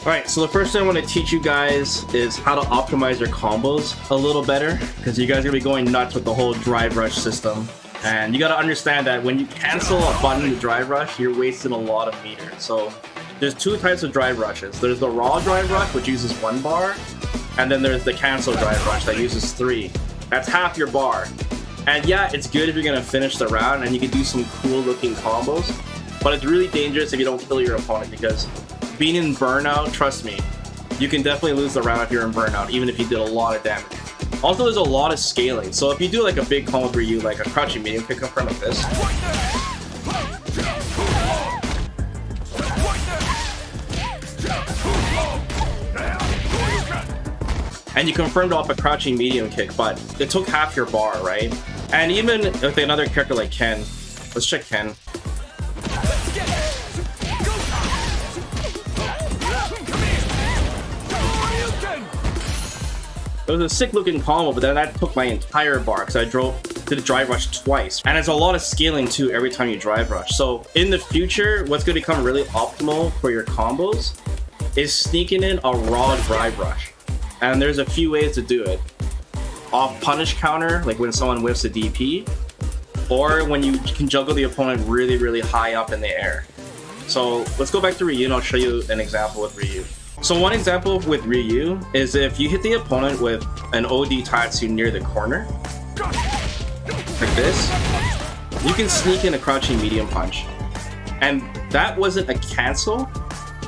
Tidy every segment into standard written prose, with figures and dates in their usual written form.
Alright, so the first thing I want to teach you guys is how to optimize your combos a little better, because you guys are going to be going nuts with the whole drive rush system. And you got to understand that when you cancel a button to drive rush, you're wasting a lot of meter. So there's two types of drive rushes. There's the raw drive rush, which uses 1 bar, and then there's the cancel drive rush that uses 3. That's half your bar. And yeah, it's good if you're going to finish the round and you can do some cool looking combos, but it's really dangerous if you don't kill your opponent, because being in burnout, trust me, you can definitely lose the round if you're in burnout, even if you did a lot of damage. Also, there's a lot of scaling, so if you do like a big combo for you, like a crouching medium kick in front of this, and you confirmed off a crouching medium kick, but it took half your bar, right? And even with another character like Ken, let's check Ken. It was a sick looking combo, but then that took my entire bar because I did a drive rush twice. And there's a lot of scaling too every time you drive rush. So in the future, what's going to become really optimal for your combos is sneaking in a raw drive rush. And there's a few ways to do it. Off punish counter, like when someone whiffs a DP, or when you can juggle the opponent really, really high up in the air. So let's go back to Ryu and I'll show you an example with Ryu. So one example with Ryu is if you hit the opponent with an OD Tatsu near the corner, like this, you can sneak in a crouching medium punch. And that wasn't a cancel,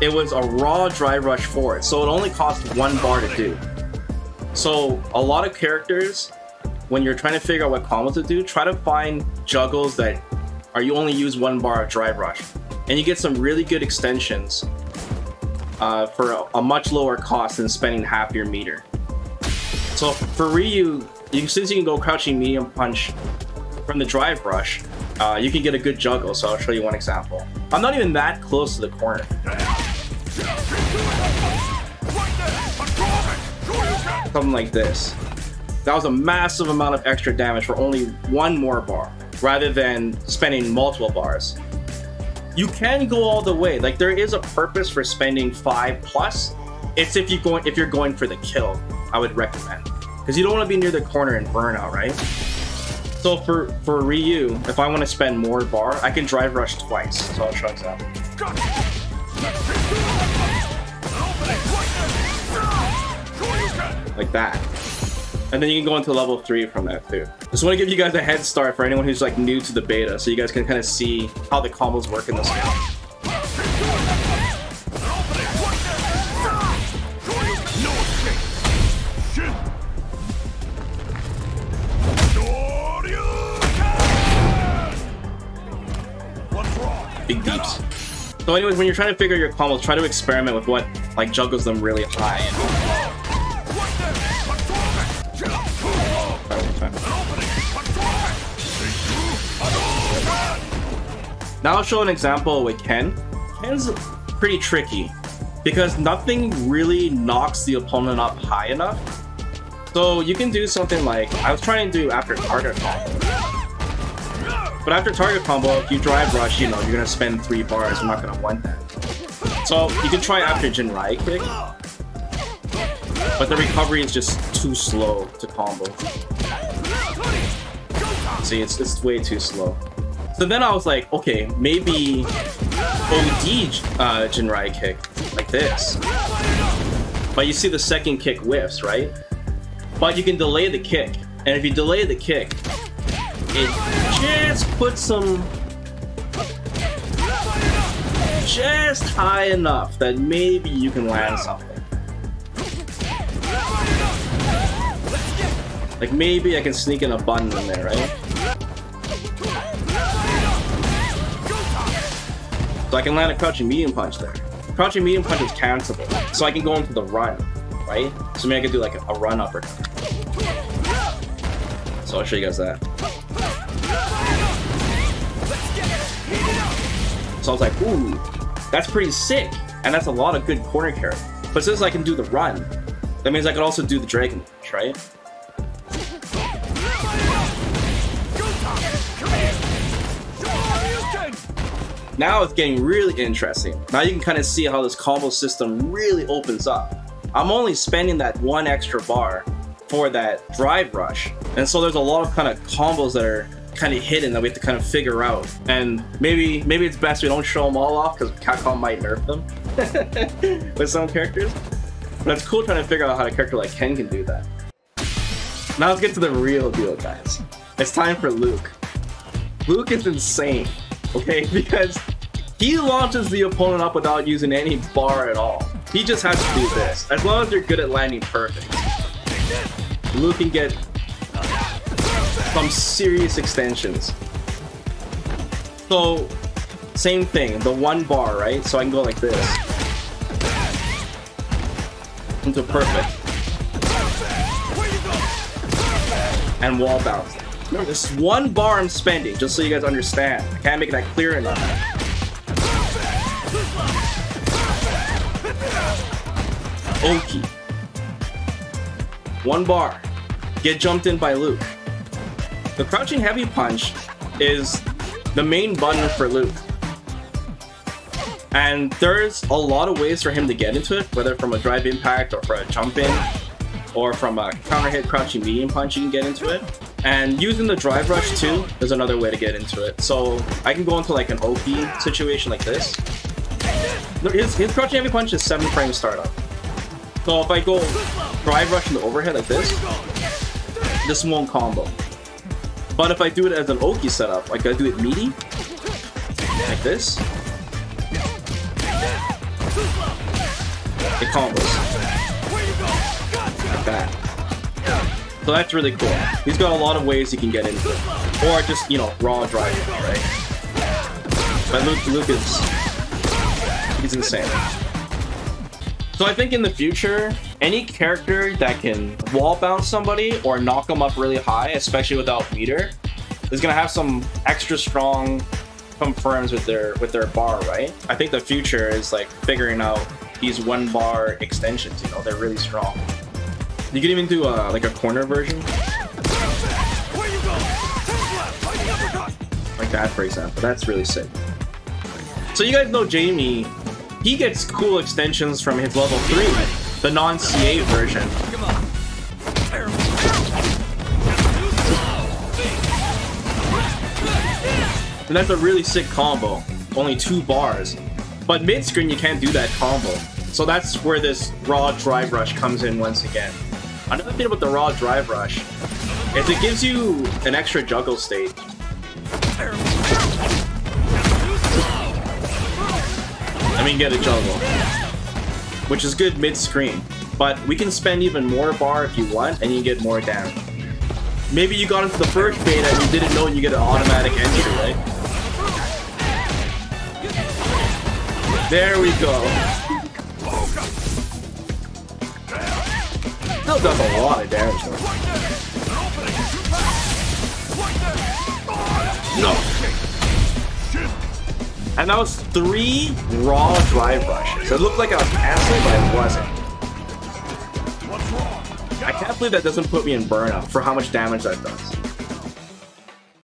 it was a raw drive rush forward, so it only cost 1 bar to do. So a lot of characters, when you're trying to figure out what combos to do, try to find juggles that are you only use 1 bar of drive rush. And you get some really good extensions for a much lower cost than spending half your meter. So for Ryu, since you can go crouching medium punch from the drive rush, you can get a good juggle, so I'll show you one example. I'm not even that close to the corner. Something like this. That was a massive amount of extra damage for only 1 more bar, rather than spending multiple bars. You can go all the way. Like, there is a purpose for spending 5+. It's if you're going for the kill, I would recommend, because you don't want to be near the corner and burnout, right? So for Ryu, if I want to spend more bar, I can drive rush twice. So I'll show you example. Like that. And then you can go into level 3 from that too. Just want to give you guys a head start for anyone who's like new to the beta, so you guys can kind of see how the combos work in this game. Big deeps. So anyways, when you're trying to figure out your combos, try to experiment with what like juggles them really high. Now I'll show an example with Ken. Ken's pretty tricky because nothing really knocks the opponent up high enough. So you can do something like, I was trying to do after target combo. But after target combo, if you drive rush, you know, you're gonna spend 3 bars, you're not gonna want that. So you can try after Jinrai kick, but the recovery is just too slow to combo. See, it's way too slow. So then I was like, okay, maybe OD Jinrai kick, like this. But you see the second kick whiffs, right? But you can delay the kick. And if you delay the kick, it just puts them just high enough that maybe you can land something. Like maybe I can sneak in a button in there, right? So I can land a crouching medium punch there. Crouching medium punch is cancelable, so I can go into the run, right? So maybe I could do like a run uppercut. So I'll show you guys that. So I was like, ooh, that's pretty sick, and that's a lot of good corner carry. But since I can do the run, that means I can also do the dragon punch, right? Now it's getting really interesting. Now you can kind of see how this combo system really opens up. I'm only spending that one extra bar for that drive rush. And so there's a lot of kind of combos that are kind of hidden that we have to kind of figure out. And maybe it's best we don't show them all off because Capcom might nerf them with some characters. But it's cool trying to figure out how a character like Ken can do that. Now let's get to the real deal, guys. It's time for Luke. Luke is insane, okay? Because he launches the opponent up without using any bar at all. He just has to do this. As long as you're good at landing perfect, Luke can get some serious extensions. So, same thing, the one bar, right? So I can go like this. Into perfect. And wall bounce. Remember, this is one bar I'm spending, just so you guys understand. I can't make that clear enough. Oki. One bar. Get jumped in by Luke. The crouching heavy punch is the main button for Luke. And there's a lot of ways for him to get into it, whether from a drive impact or for a jump in, or from a counter hit crouching medium punch you can get into it. And using the drive rush too is another way to get into it. So I can go into like an Oki situation like this. His crouching heavy punch is 7 frame startup. So if I go drive rush in the overhead like this won't combo. But if I do it as an Oki setup, like I do it meaty, like this, it combos. Like that. So that's really cool. He's got a lot of ways he can get into it. Or just, you know, raw driving, right? But Luke is... he's insane. So I think in the future, any character that can wall bounce somebody or knock them up really high, especially without meter, is gonna have some extra strong confirms with their bar, right? I think the future is like figuring out these one bar extensions, you know, they're really strong. You can even do like a corner version. Like that, for example. That's really sick. So you guys know Jamie, he gets cool extensions from his level 3, the non-CA version. And that's a really sick combo. Only 2 bars. But mid-screen you can't do that combo. So that's where this raw drive rush comes in once again. Another thing about the raw drive rush is it gives you an extra juggle state. I mean, get a juggle, which is good mid-screen. But we can spend even more bar if you want, and you get more damage. Maybe you got into the first beta and you didn't know you get an automatic entry, right? There we go. Still does a lot of damage though. No. And that was 3 raw drive rushes. It looked like I was canceling, but it wasn't. I can't believe that doesn't put me in burnout for how much damage that does.